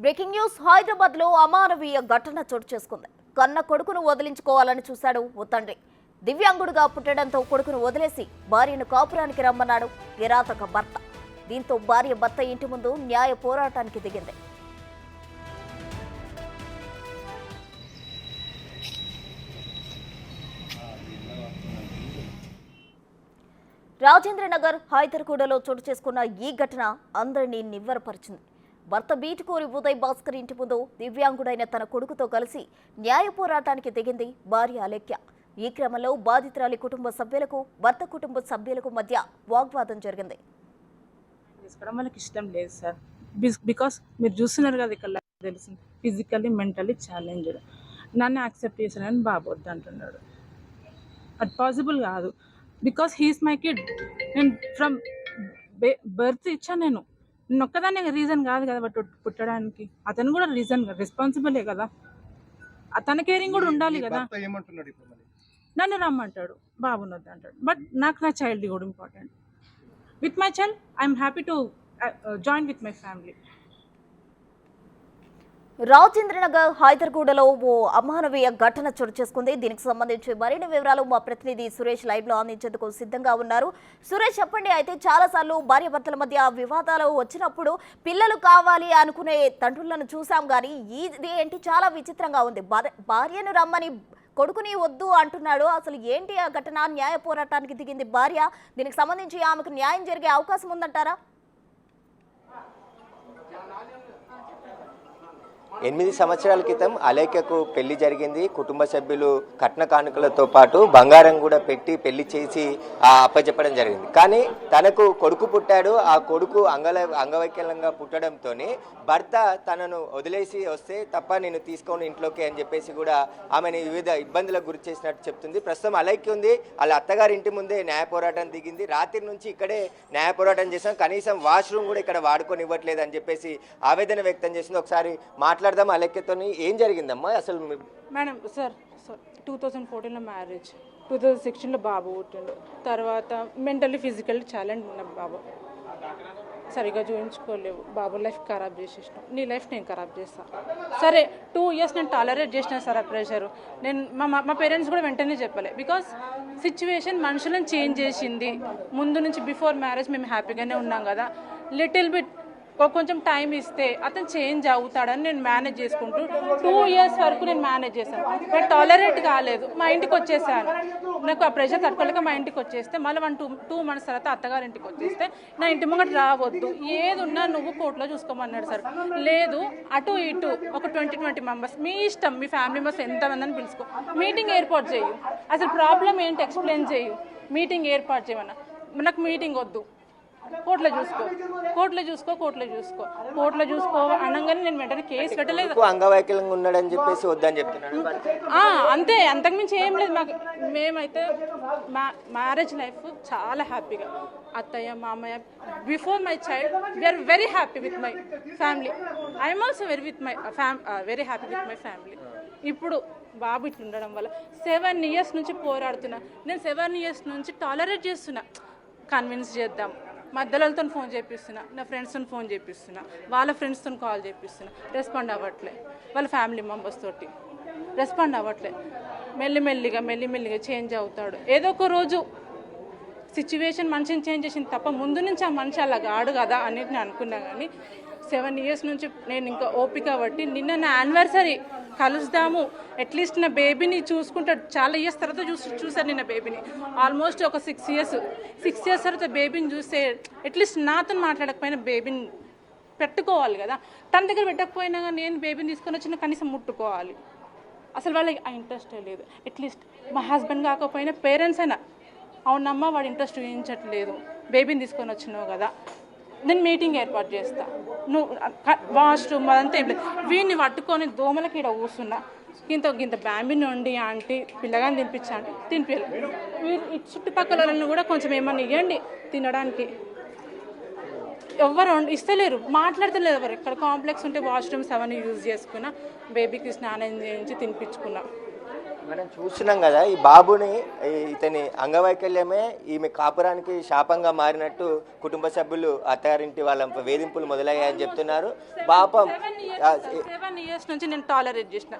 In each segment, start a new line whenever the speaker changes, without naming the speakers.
Breaking news Hyderabad లో అమానవీయ ఘటన చోటు చేసుకుంది. కన్న కొడుకును వదిలించుకోవాలని చూశాడు ఓ తండ్రి. దివ్యాంగుడుగా పుట్టడంతో కొడుకును వదిలేసి భార్యను కాపురానికి రమ్మన్నాడు కిరాతక భర్త. దీంతో భార్య భర్త ఇంటి ముందు న్యాయ పోరాటానికి దిగింది. రాజేంద్రనగర్ హైదర్గూడలో చోటు చేసుకున్న ఈ ఘటన అందరినీ నివ్వెరపరిచింది. భర్త బీటుకూరి ఉదయ్ భాస్కర్ ఇంటి ముందు దివ్యాంగుడైన తన కొడుకుతో కలిసి న్యాయ పోరాటానికి దిగింది భార్య అలేఖ్య. ఈ క్రమంలో బాధితురాలి కుటుంబ సభ్యులకు భర్త కుటుంబ సభ్యులకు మధ్య వాగ్వాదం జరిగింది.
వాళ్ళకి ఇష్టం లేదు సార్, బికాస్ మీరు చూస్తున్నారు కదా ఇక్కడ తెలిసింది ఫిజికల్లీ మెంటల్లీ ఛాలెంజ్డ్. నన్ను యాక్సెప్ట్ చేశానని బాబు వద్దు అంటున్నాడు. అది పాసిబుల్ కాదు, బికాస్ హీఈస్ మై కిడ్. నేను ఫ్రమ్ బర్త్ ఇచ్చాను. నేను ఒక్కదాన్ని రీజన్ కాదు కదా బట్ పుట్టడానికి. అతను కూడా రీజన్ రెస్పాన్సిబులే కదా, తన కేరింగ్ కూడా ఉండాలి కదా. నన్ను రమ్మంటాడు, బాబుని వద్దు అంటాడు. బట్ నాకు నా చైల్డ్ కూడా important. With my child I'm happy to join with my family.
Rajendranagar హైదర్గూడలో ఓ అమానవీయ ఘటన చోటు చేసుకుంది. దీనికి సంబంధించి మరిన్ని వివరాలు మా ప్రతినిధి సురేష్ లైవ్ లో అందించేందుకు సిద్ధంగా ఉన్నారు. సురేష్, చెప్పండి. అయితే చాలా సార్లు భార్యాభర్తల మధ్య వివాదాలు వచ్చినప్పుడు పిల్లలు కావాలి అనుకునే తండ్రులను చూసాం, కానీ ఇది ఏంటి చాలా విచిత్రంగా ఉంది. భార్యను రమ్మని కొడుకుని వద్దు అంటున్నాడు. అసలు ఏంటి ఆ ఘటన? న్యాయ పోరాటానికి దిగింది భార్య. దీనికి సంబంధించి ఆమెకు న్యాయం జరిగే అవకాశం ఉందంటారా?
8 సంవత్సరాల క్రితం అలేఖ్యకు పెళ్లి జరిగింది. కుటుంబ సభ్యులు కట్న కానుకలతో పాటు బంగారం కూడా పెట్టి పెళ్లి చేసి అప్పచెప్పడం జరిగింది. కానీ తనకు కొడుకు పుట్టాడు. ఆ కొడుకు అంగవైకల్యంగా పుట్టడంతో భర్త తనను వదిలేసి వస్తే తప్ప నేను తీసుకొని ఇంట్లోకి అని చెప్పేసి కూడా ఆమెను వివిధ ఇబ్బందులకు గురి చేసినట్టు చెప్తుంది. ప్రస్తుతం అలేఖ్య ఉంది, వాళ్ళ అత్తగారి ఇంటి ముందే న్యాయ పోరాటం దిగింది. రాత్రి నుంచి ఇక్కడే న్యాయ పోరాటం చేసాం, కనీసం వాష్రూమ్ కూడా ఇక్కడ వాడుకొని ఇవ్వట్లేదు అని చెప్పేసి ఆవేదన వ్యక్తం చేసింది. ఒకసారి మాట్లాడదాం అలేఖ్యతో. ఏం జరిగిందమ్మా అసలు?
మేడం సార్ 2014లో మ్యారేజ్, 2016లో బాబు పుట్టిండు. తర్వాత మెంటల్లీ ఫిజికల్లీ ఛాలెంజ్ ఉన్న బాబు, సరిగా చూపించుకోలేవు. బాబు లైఫ్ ఖరాబ్ చేసేసినాం, నీ లైఫ్ నేను ఖరాబ్ చేస్తాను. సరే 2 years నేను టాలరేట్ చేసిన సార్ ఆ ప్రెషర్. నేను మా పేరెంట్స్ కూడా వెంటనే చెప్పలే, బికాస్ సిచ్యువేషన్ మనుషులను చేంజ్ చేసింది. ముందు నుంచి బిఫోర్ మ్యారేజ్ మేము హ్యాపీగానే ఉన్నాం కదా, లిటిల్ బిట్ కొంచెం టైం ఇస్తే అతను చేంజ్ అవుతాడని నేను మేనేజ్ చేసుకుంటూ 2 years వరకు నేను మేనేజ్ చేశాను. బట్ టాలరేట్ కాలేదు, మా ఇంటికి వచ్చేసాను. నాకు ఆ ప్రెషర్ తట్టుకోలేక మా ఇంటికి వచ్చేస్తే మళ్ళీ 2 months తర్వాత అత్తగారి ఇంటికి వచ్చేస్తే నా ఇంటి ముంగట రావద్దు, ఏది ఉన్నా నువ్వు కోర్టులో చూసుకోమన్నాడు సార్. లేదు అటు ఇటు ఒక 20 members మీ ఇష్టం, మీ ఫ్యామిలీ మెంబర్స్ ఎంతమందిని పిలుచుకో, మీటింగ్ ఏర్పాటు చేయు, అసలు ప్రాబ్లం ఏంటి ఎక్స్ప్లెయిన్ చేయు, మీటింగ్ ఏర్పాటు చేయమన్నా. నాకు మీటింగ్ వద్దు, కోర్టులో చూసుకో అనగానే నేను వెంటనే కేసు పెట్టలేదు.
అంగవైకల్యంగా ఉన్నాడని చెప్పేసి వద్దని చెప్తున్నాడు
అంతే, అంతకుమించి ఏం లేదు. మేమైతే మ్యారేజ్ లైఫ్ చాలా హ్యాపీగా, అత్తయ్య మామయ్య, before my child we are very happy with my family. I'm also very happy with my family. ఇప్పుడు బాబు ఇట్లా ఉండడం వల్ల 7 years నుంచి పోరాడుతున్నా. నేను 7 years నుంచి టాలరేట్ చేస్తున్నా, కన్విన్స్ చేద్దాం, మధ్యలోతో ఫోన్ చేపిస్తున్నా, నా ఫ్రెండ్స్తో ఫోన్ చేపిస్తున్నా, వాళ్ళ ఫ్రెండ్స్తో కాల్ చేపిస్తున్నా, రెస్పాండ్ అవ్వట్లే. వాళ్ళ ఫ్యామిలీ మెంబర్స్ తోటి రెస్పాండ్ అవ్వట్లే. మెల్లిమెల్లిగా చేంజ్ అవుతాడు. ఏదో ఒక రోజు సిచ్యువేషన్ మనిషిని చేంజ్ చేసింది తప్ప ముందు నుంచి ఆ మనిషి అలా కాడు కదా అని నేను అనుకున్నా. కానీ 7 years నుంచి నేను ఇంకా ఓపిక బట్టి నిన్న నా యానివర్సరీ కలుస్తాము, అట్లీస్ట్ నా బేబీని చూసుకుంటాడు. చాలా ఇయర్స్ తర్వాత చూసాను నిన్న బేబీని, ఆల్మోస్ట్ ఒక 6 years తర్వాత బేబీని చూస్తే అట్లీస్ట్ నాతో మాట్లాడకపోయినా బేబీని పెట్టుకోవాలి కదా. తన దగ్గర పెట్టకపోయినా నేను బేబీని తీసుకొని వచ్చిన కనీసం ముట్టుకోవాలి. అసలు వాళ్ళకి ఆ ఇంట్రెస్టే లేదు. అట్లీస్ట్ మా హస్బెండ్ కాకపోయినా పేరెంట్స్ అయినా, అవునమ్మా వాడు ఇంట్రెస్ట్ చూపించట్లేదు, బేబీని తీసుకొని వచ్చినావు కదా, నేను మీటింగ్ ఏర్పాటు చేస్తా, నువ్వు వాష్రూమ్ అదంతా ఏం లేదు. వీడిని పట్టుకొని దోమలకి ఇక్కడ కూర్చున్నా, గింత బ్యాంబిని ఉండి ఆంటీ పిల్లగాని తినిపించా అంటే తినిపించలేదు. వీరు చుట్టుపక్కల వాళ్ళని కూడా కొంచెం ఏమన్నా ఇవ్వండి తినడానికి, ఎవరు ఇస్తలేరు, మాట్లాడతలేదు ఎవరు. ఎక్కడ కాంప్లెక్స్ ఉంటే వాష్రూమ్స్ అవన్నీ యూజ్ చేసుకున్నా, బేబీకి స్నానం చేయించి తినిపించుకున్నా.
మనం చూస్తున్నాం కదా, ఈ బాబుని ఇతని అంగవైకల్యమే ఈమె కాపురానికి శాపంగా మారినట్టు కుటుంబ సభ్యులు అత్తగారింటి వాళ్ళ వేధింపులు మొదలయ్యాయని చెప్తున్నారు. పాపం
7 years నుంచి నేను టాలరేట్ చేసిన.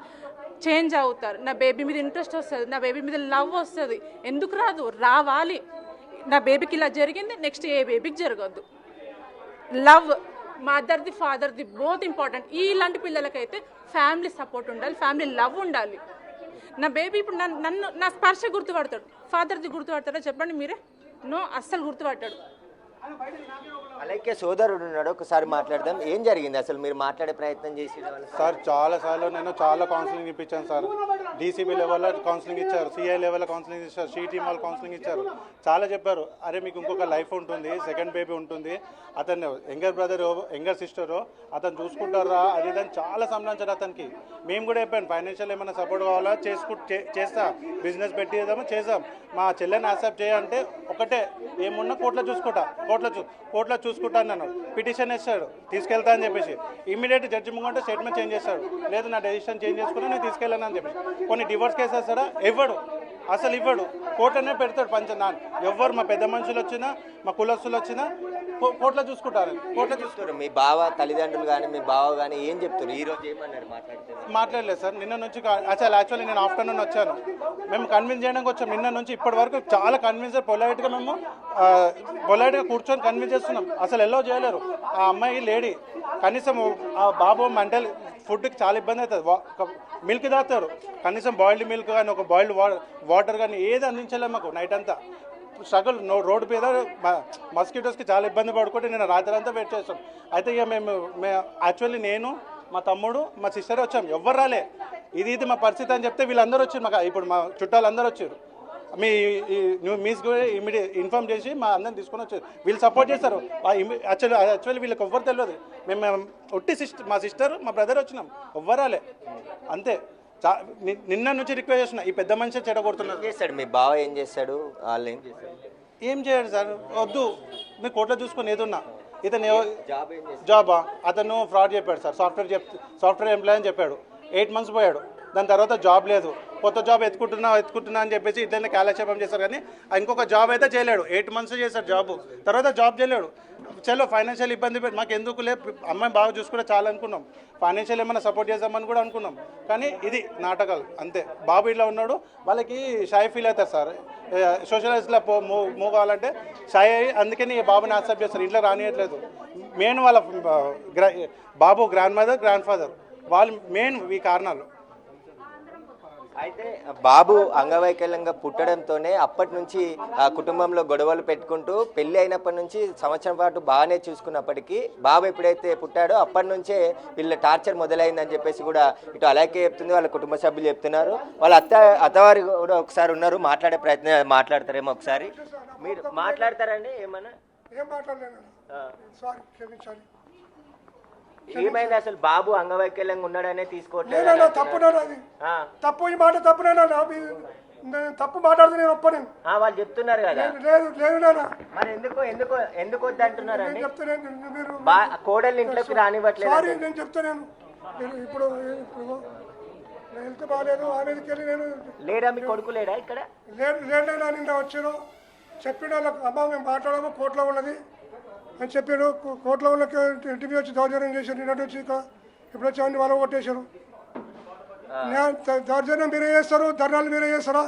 చేంజ్ అవుతారు, నా బేబీ మీద ఇంట్రెస్ట్ వస్తుంది, నా బేబీ మీద లవ్ వస్తుంది. ఎందుకు రాదు? రావాలి. నా బేబీకి ఇలా జరిగింది, నెక్స్ట్ ఏ బేబీకి జరగద్దు. లవ్ మదర్ది ఫాదర్ది బోత్ ఇంపార్టెంట్. ఇలాంటి పిల్లలకైతే ఫ్యామిలీ సపోర్ట్ ఉండాలి, ఫ్యామిలీ లవ్ ఉండాలి. నా బేబీ ఇప్పుడు నన్ను నా స్పర్శ గుర్తుపడతాడు, ఫాదర్ది గుర్తుపడతాడా చెప్పండి మీరే? నో, అస్సలు గుర్తుపట్టాడు.
అలాగే సోదరుడు ఉన్నాడు, ఒకసారి మాట్లాడదాం. ఏం జరిగింది అసలు? మీరు మాట్లాడే ప్రయత్నం చేసి
సార్ చాలాసార్లు నేను చాలా కౌన్సిలింగ్ ఇప్పించాను సార్. డీసీబీ లెవెల్లో కౌన్సిలింగ్ ఇచ్చారు, సిఐ లెవెల్లో కౌన్సిలింగ్ ఇచ్చారు, టీమ్ వాళ్ళు కౌన్సిలింగ్ ఇచ్చారు. చాలా చెప్పారు, అరే మీకు ఇంకొక లైఫ్ ఉంటుంది, సెకండ్ బేబీ ఉంటుంది, అతను యంగర్ బ్రదర్ యంగర్ సిస్టరు అతను చూసుకుంటారా అది దాన్ని చాలా సంబంధించారు అతనికి. మేము కూడా చెప్పాను, ఫైనాన్షియల్ ఏమైనా సపోర్ట్ కావాలా చేస్తా, బిజినెస్ పెట్టేద్దామో చేద్దాం, మా చెల్లెని యాక్సెప్ట్ చేయాలంటే ఒకటే ఏమున్నా కోర్టులో చూసుకుంటా అన్నాను. పిటిషన్ వేస్తాడు, తీసుకెళ్తా అని చెప్పేసి ఇమీడియట్ జడ్జి ముంగంటే స్టేట్మెంట్ చేంజ్ చేస్తాడు. లేదు నా డెసిషన్ చేంజ్ చేసుకుని నేను తీసుకెళ్ళాను అని చెప్పేసి. కొన్ని డివోర్స్ కేసు వేస్తాడా? ఇవ్వడు. కోర్టునే పెడతాడు పంచనాన్. ఎవ్వరు మా పెద్ద మనుషులు వచ్చినా మా కులస్తులు వచ్చినా కోర్టులో చూసుకుంటారు.
మీ బావ తల్లిదండ్రులు కానీ మీ బావ కానీ ఏం చెప్తారు? ఈ రోజు ఏమన్నారు?
మాట్లాడలేదు సార్. నిన్న నుంచి యాక్చువల్లీ నేను ఆఫ్టర్నూన్ వచ్చాను, మేము కన్విన్స్ చేయడానికి వచ్చాం. నిన్న నుంచి ఇప్పటి వరకు చాలా కన్విన్స్ పొలైట్గా కూర్చొని కన్విన్స్ చేస్తున్నాం. అసలు ఎల్లో చేయలేరు. ఆ అమ్మాయి లేడీ కనీసం ఆ బాబు మెంటల్ ఫుడ్కి చాలా ఇబ్బంది అవుతుంది. మిల్క్ తాగుతారు, కనీసం బాయిల్డ్ మిల్క్ కానీ ఒక బాయిల్డ్ వాటర్ కానీ ఏది అందించలేము మాకు. నైట్ అంతా స్ట్రగుల్, రోడ్డు మీద మస్కిటోస్కి చాలా ఇబ్బంది పడుకుంటే నేను రాత్రి అంతా వెయిట్ చేస్తాం. అయితే ఇక మేము యాక్చువల్లీ నేను మా తమ్ముడు మా సిస్టర్ వచ్చాం, ఎవ్వరు రాలే. ఇది మా పరిస్థితి అని చెప్తే వీళ్ళందరూ వచ్చారు. మాకు ఇప్పుడు మా చుట్టాలు అందరూ వచ్చారు. మీస్ ఇమీడియట్ ఇన్ఫార్మ్ చేసి మా అందరిని తీసుకొని వచ్చారు. వీళ్ళు సపోర్ట్ చేస్తారు. యాక్చువల్లీ వీళ్ళకి ఎవ్వరు తెలియదు. మేము ఒట్టి మా సిస్టర్ మా బ్రదర్ వచ్చినాం, ఎవ్వరాలే అంతే. నిన్న నుంచి రిక్వెస్ట్ చేస్తున్నా, ఈ పెద్ద మనిషి చెడగొడుతున్నారు.
చేస్తాడు మీ బావ? ఏం చేస్తాడు? వాళ్ళు
ఏం చేయడు సార్, వద్దు మీరు కోర్టులో చూసుకొని ఏదున్నా. ఇతను జాబా అతను ఫ్రాడ్ చెప్పాడు సార్. సాఫ్ట్వేర్ ఎంప్లాయ్ అని చెప్పాడు. 8 months పోయాడు. దాని తర్వాత జాబ్ లేదు. కొత్త జాబ్ ఎత్తుకుంటున్నా అని చెప్పేసి ఇట్లనే కాలక్షేపం చేశారు. కానీ ఇంకొక జాబ్ అయితే చేయలేడు. 8 months చేశాడు జాబ్, తర్వాత జాబ్ చేయలేడు. చలో ఫైనాన్షియల్ ఇబ్బంది పెట్టి మాకు ఎందుకు లే, అమ్మాయి బాగా చూసుకుంటే చాలా అనుకున్నాం. ఫైనాన్షియల్ ఏమైనా సపోర్ట్ చేద్దామని కూడా అనుకున్నాం. కానీ ఇది నాటకాలు అంతే. బాబు ఇట్లా ఉన్నాడు, వాళ్ళకి షై ఫీల్ అవుతారు సార్. సోషలైజ్లో మూవ్ కావాలంటే షై అయ్యి అందుకని ఈ బాబుని యాక్సెప్ట్ చేస్తారు, ఇంట్లో రానియట్లేదు. మెయిన్ వాళ్ళ బాబు గ్రాండ్ మదర్ గ్రాండ్ ఫాదర్ వాళ్ళు మెయిన్ ఈ కారణాలు.
అయితే బాబు అంగవైకల్యంగా పుట్టడంతోనే అప్పటి నుంచి ఆ కుటుంబంలో గొడవలు పెట్టుకుంటూ పెళ్లి అయినప్పటి నుంచి సంవత్సరం పాటు బాగానే చూసుకున్నప్పటికీ బాబు ఎప్పుడైతే పుట్టాడో అప్పటి నుంచే వీళ్ళ టార్చర్ మొదలైందని చెప్పేసి కూడా ఇటు అలాగే చెప్తుంది, వాళ్ళ కుటుంబ సభ్యులు చెప్తున్నారు. వాళ్ళ అత్తవారు కూడా ఒకసారి ఉన్నారు, మాట్లాడే ప్రయత్నం మాట్లాడతారేమో. ఒకసారి మీరు మాట్లాడతారండి? ఏమన్నా ఏమైంది అసలు? బాబు అంగవైకల్యంగా ఉన్నాడనే తీసుకోవట్లేదు.
తప్పు ఈ మాట తప్పునేనా? తప్పు మాట్లాడుతూ నేను ఒప్ప నేను
వాళ్ళు చెప్తున్నారు కదా.
లేదు
మరి ఎందుకు వద్దంటున్నారండి? కోడలు ఇంట్లోకి రానివ్వట్లేదు.
నేను చెప్తాను. ఇప్పుడు హెల్త్ బాగాలేదు, ఆమెకి వెళ్ళి నేను
లేడా? మీ కొడుకు లేడా ఇక్కడ?
లేదైనా నిన్న వచ్చాను, చెప్పిన అమ్మ మేము మాట్లాడము కోర్టులో ఉన్నది అని చెప్పాడు. కోర్టులో వాళ్ళకి ఇంటికి వచ్చి దౌర్జన్యం చేశారు. నిన్నటి వచ్చి ఇప్పుడు వచ్చి వాళ్ళు కొట్టేశారు. దౌర్జన్యం మీరే చేస్తారు, ధర్నాలు మీరే చేస్తారా?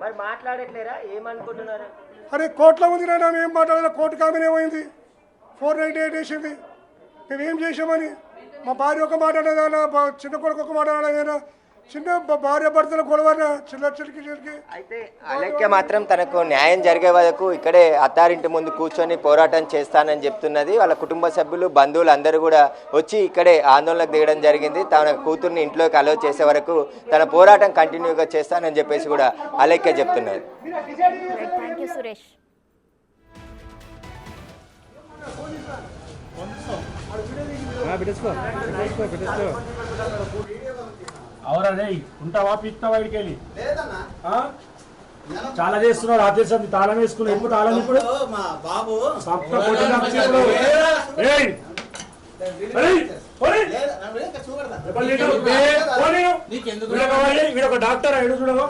మరి మాట్లాడట్లేరా? ఏమనుకుంటున్నారు?
అరే కోర్టులో ఉంది నాయన, మేము మాట్లాడాలి. కోర్టు కామన్ ఏమైంది? 498 వేసింది. మేము ఏం చేసామని? మా భార్య ఒక మాట్లాడేదానా, చిన్న కొడుకు ఒక మాట్లాడేదానా, చిన్న భార్య భర్తల గొడవ చిల్లకి.
అయితే అలెక్య మాత్రం తనకు న్యాయం జరిగే వరకు ఇక్కడే అత్తారింటి ముందు కూర్చొని పోరాటం చేస్తానని చెప్తున్నది. వాళ్ళ కుటుంబ సభ్యులు బంధువులు అందరూ కూడా వచ్చి ఇక్కడే ఆందోళనకు దిగడం జరిగింది. తన కూతుర్ని ఇంట్లోకి అలౌ చేసే వరకు తన పోరాటం కంటిన్యూగా చేస్తానని చెప్పేసి కూడా అలెక్య చెప్తున్నారు.
సురేష్.
అవురా రే, ఉంటావా? పీక్తావా? ఇడికి వెళ్ళి చాలా చేస్తున్నాడు. ఆఫీసర్ తాళం వేసుకుని ఎప్పుడు తాళం ఇప్పుడు వీడొక డాక్టర్ అయ్యాడు చూడవా?